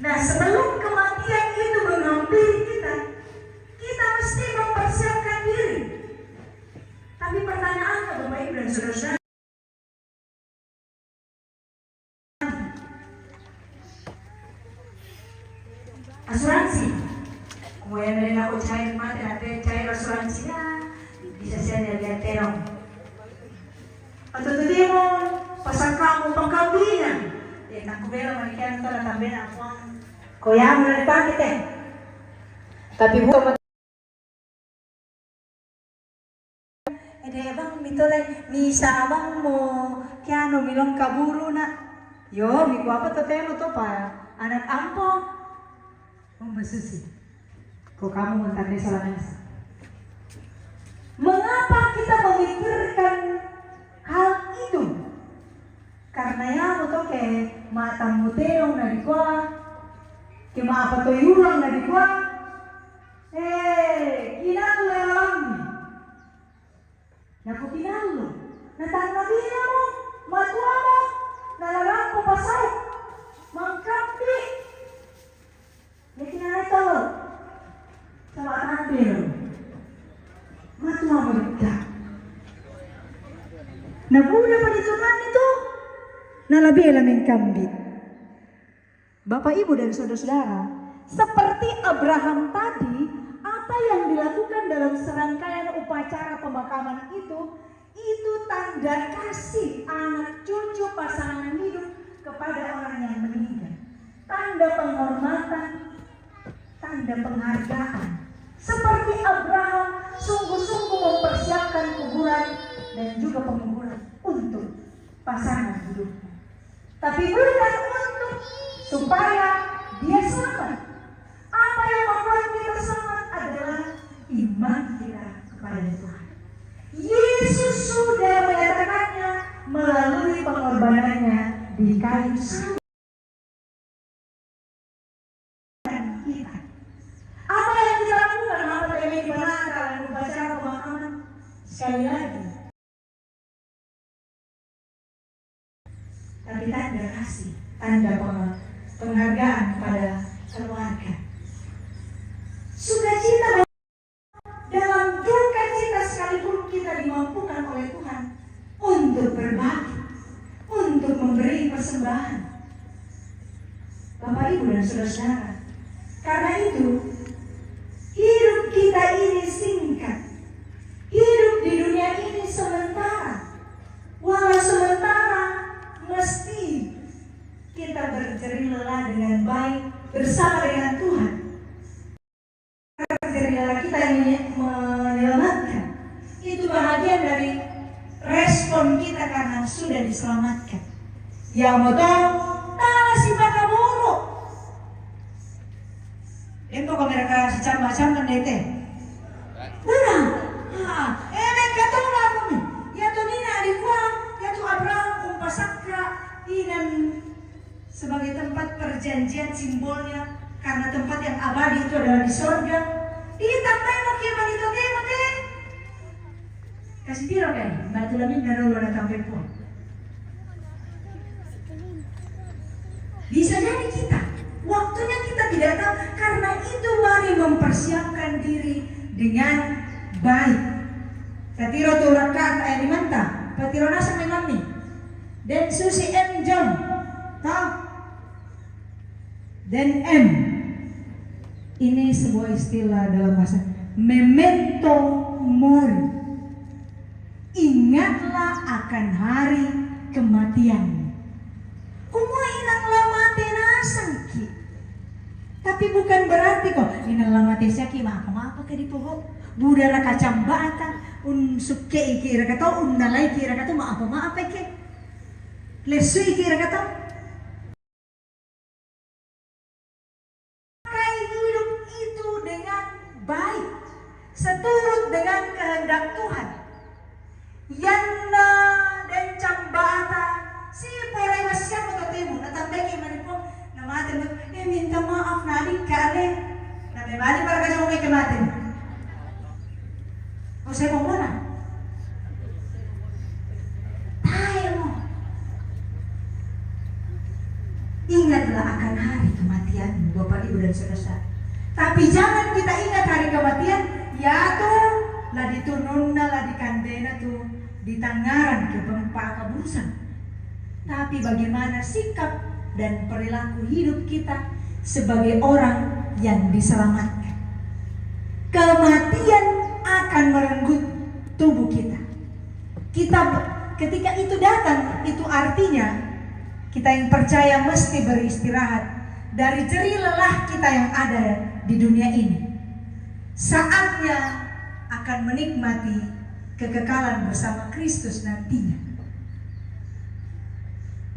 Nah, sebelum kematian itu menghampiri kita, kita mesti mempersiapkan diri. Tapi pertanyaannya Bapak Ibu dan Saudara, asuransi, kemudian dari aku cair mati, nanti cair asuransinya bisa saya lihat terong. Atau tadi mo pasang kamu pangkawinan, nak kubela manikan tala tamben ako ang kuya mo na ipakit eh. Tapi bukan bang mitolay misa abang mo kaya no milong kaburu na yo mi guapa to temo to pa anak ampo masusi ko kamu mentari salanas. Mengapa kita memikirkan hal itu? Karena ya mo ke matang muterong na dikwa, ke maapatoyurang na dikwa, kinalo naku kinalo, natangabila mo, matuwa mo, nalarang ko pasay, mangkampi, ya kinalito, sama anak pero, matuwa mo dikta. Nabuna pa dito man ito, nalabila ng kambit. Bapak, Ibu, dan saudara-saudara, seperti Abraham tadi, apa yang dilakukan dalam serangkaian upacara pemakaman itu tanda kasih anak cucu pasangan hidup kepada orang yang meninggal. Tanda penghormatan, tanda penghargaan. Seperti Abraham sungguh-sungguh mempersiapkan kuburan dan juga penguburan untuk pasangan hidupnya. Tapi bukan untuk supaya dia selamat. Apa yang membuat kita selamat adalah iman kita kepada Tuhan. Yesus sudah menyatakannya melalui pengorbanannya di kayu salib. Kita. Apa yang kita lakukan? Apa yang dibahas dalam upacara pemakaman? Sekali lagi, tapi tanda kasih, tanda penghargaan pada keluarga. Sukacita dalam duka cita sekalipun kita dimampukan oleh Tuhan untuk berbagi, untuk memberi persembahan. Bapak, Ibu, dan saudara-saudara, karena itu hidup kita ini singkat, hidup di dunia ini sementara. Walau sementara, mesti kita berjerih lelah dengan baik bersama dengan Tuhan. Berjerih lelah kita yang menyelamatkan, itu bahagian dari respon kita karena sudah diselamatkan. Yang mau tahu, si baka buruk. Itu kok mereka secam-macam kan dete. Benar. Mereka tahu lah kami. Ya tuh Nina adikku, ya tuh Abraham umpasakra inan sebagai tempat perjanjian simbolnya karena tempat yang abadi itu adalah di sorga. Ditambah mau kiamat itu oke. Kasih tiro kan, batu lamin naruh na tampil po. Bisa jadi kita, waktunya kita tidak tahu. Karena itu mari mempersiapkan diri dengan baik. Katiro turakan manta, patiro nasa may mami. Dan susi M John, tahu? Dan M. Ini sebuah istilah dalam bahasa memento mori. Ingatlah akan hari kematian. Kumua inang lamate nasangki. Tapi bukan berarti kok inang lamate saki apa ke di pohon. Budara kacang bata suke iki rakato nalai ki rakato maaf ke. Lesu iki rakato. Hidup itu dengan baik, seturut dengan kehendak Tuhan. Yanna dan cambata si porai masih siapa ketemu natambah gimana po namatin minta maaf nadik kale nabi balik para kasih umay kematin o saya mau mana tayo ingatlah akan hari kematian Bapak Ibu dan Saudara. Tapi jangan kita ingat hari kematian ya tuh lah ditununna lah dikandena tuh di tangaran ke pakabusan. Tapi bagaimana sikap dan perilaku hidup kita sebagai orang yang diselamatkan. Kematian akan merenggut tubuh kita. Ketika itu datang, itu artinya kita yang percaya mesti beristirahat dari jerih lelah kita yang ada di dunia ini. Saatnya akan menikmati kekekalan bersama Kristus nantinya.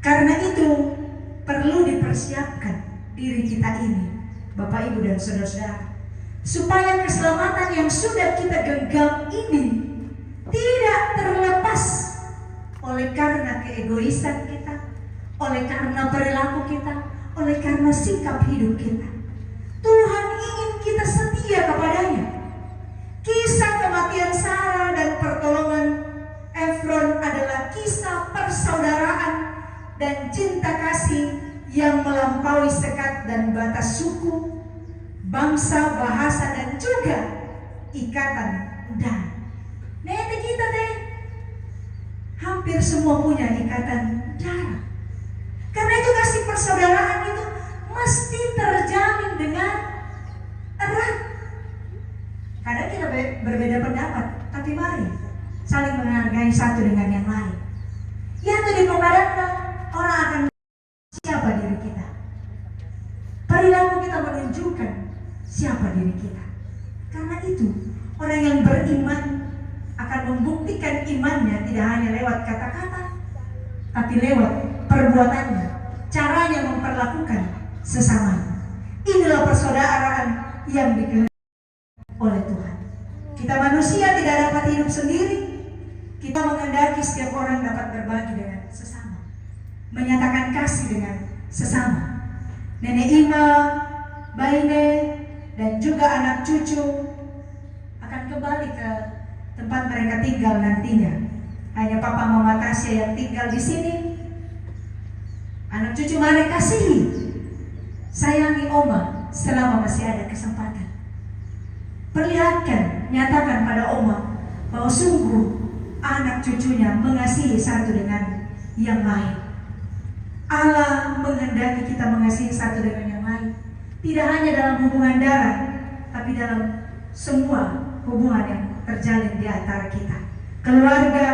Karena itu perlu dipersiapkan diri kita ini, Bapak Ibu dan Saudara-saudara, supaya keselamatan yang sudah kita genggam ini tidak terlepas oleh karena keegoisan kita, oleh karena perilaku kita, oleh karena sikap hidup kita. Tuhan ingin kita setia kepadanya. Kisah kematian Sarah dan pertolongan Efron adalah kisah persaudaraan dan cinta kasih yang melampaui sekat dan batas suku, bangsa, bahasa, dan juga ikatan darah. Nete kita deh hampir semua punya ikatan darah. Karena itu kasih persaudaraan itu mesti terjamin dengan erat. Kadang kita berbeda pendapat, tapi mari saling menghargai satu dengan yang lain. Ya tuh di pembadannya orang akan siapa diri kita. Perilaku kita menunjukkan siapa diri kita. Karena itu orang yang beriman akan membuktikan imannya tidak hanya lewat kata-kata, tapi lewat perbuatannya, caranya memperlakukan sesamanya. Inilah persaudaraan yang dikehendaki oleh Tuhan. Kita manusia tidak dapat hidup sendiri. Kita menghendaki setiap orang dapat berbagi dengan sesama, menyatakan kasih dengan sesama. Nenek Ima, Baine, dan juga anak cucu akan kembali ke tempat mereka tinggal nantinya. Hanya Papa Mama Tasya yang tinggal di sini. Anak cucu mari kasihi, sayangi Oma selama masih ada kesempatan. Perlihatkan, nyatakan pada Oma bahwa sungguh anak cucunya mengasihi satu dengan yang lain. Allah menghendaki kita mengasihi satu dengan yang lain, tidak hanya dalam hubungan darah, tapi dalam semua hubungan yang terjalin di antara kita. Keluarga,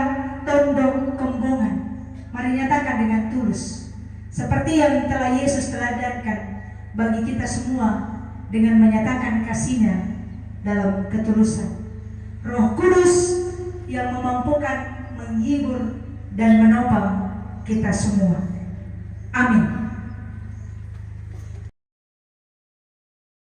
tondok, kembongan, mari nyatakan dengan tulus, seperti yang telah Yesus teladankan bagi kita semua dengan menyatakan kasih-Nya dalam ketulusan. Roh Kudus yang memampukan menghibur dan menopang kita semua. Amin.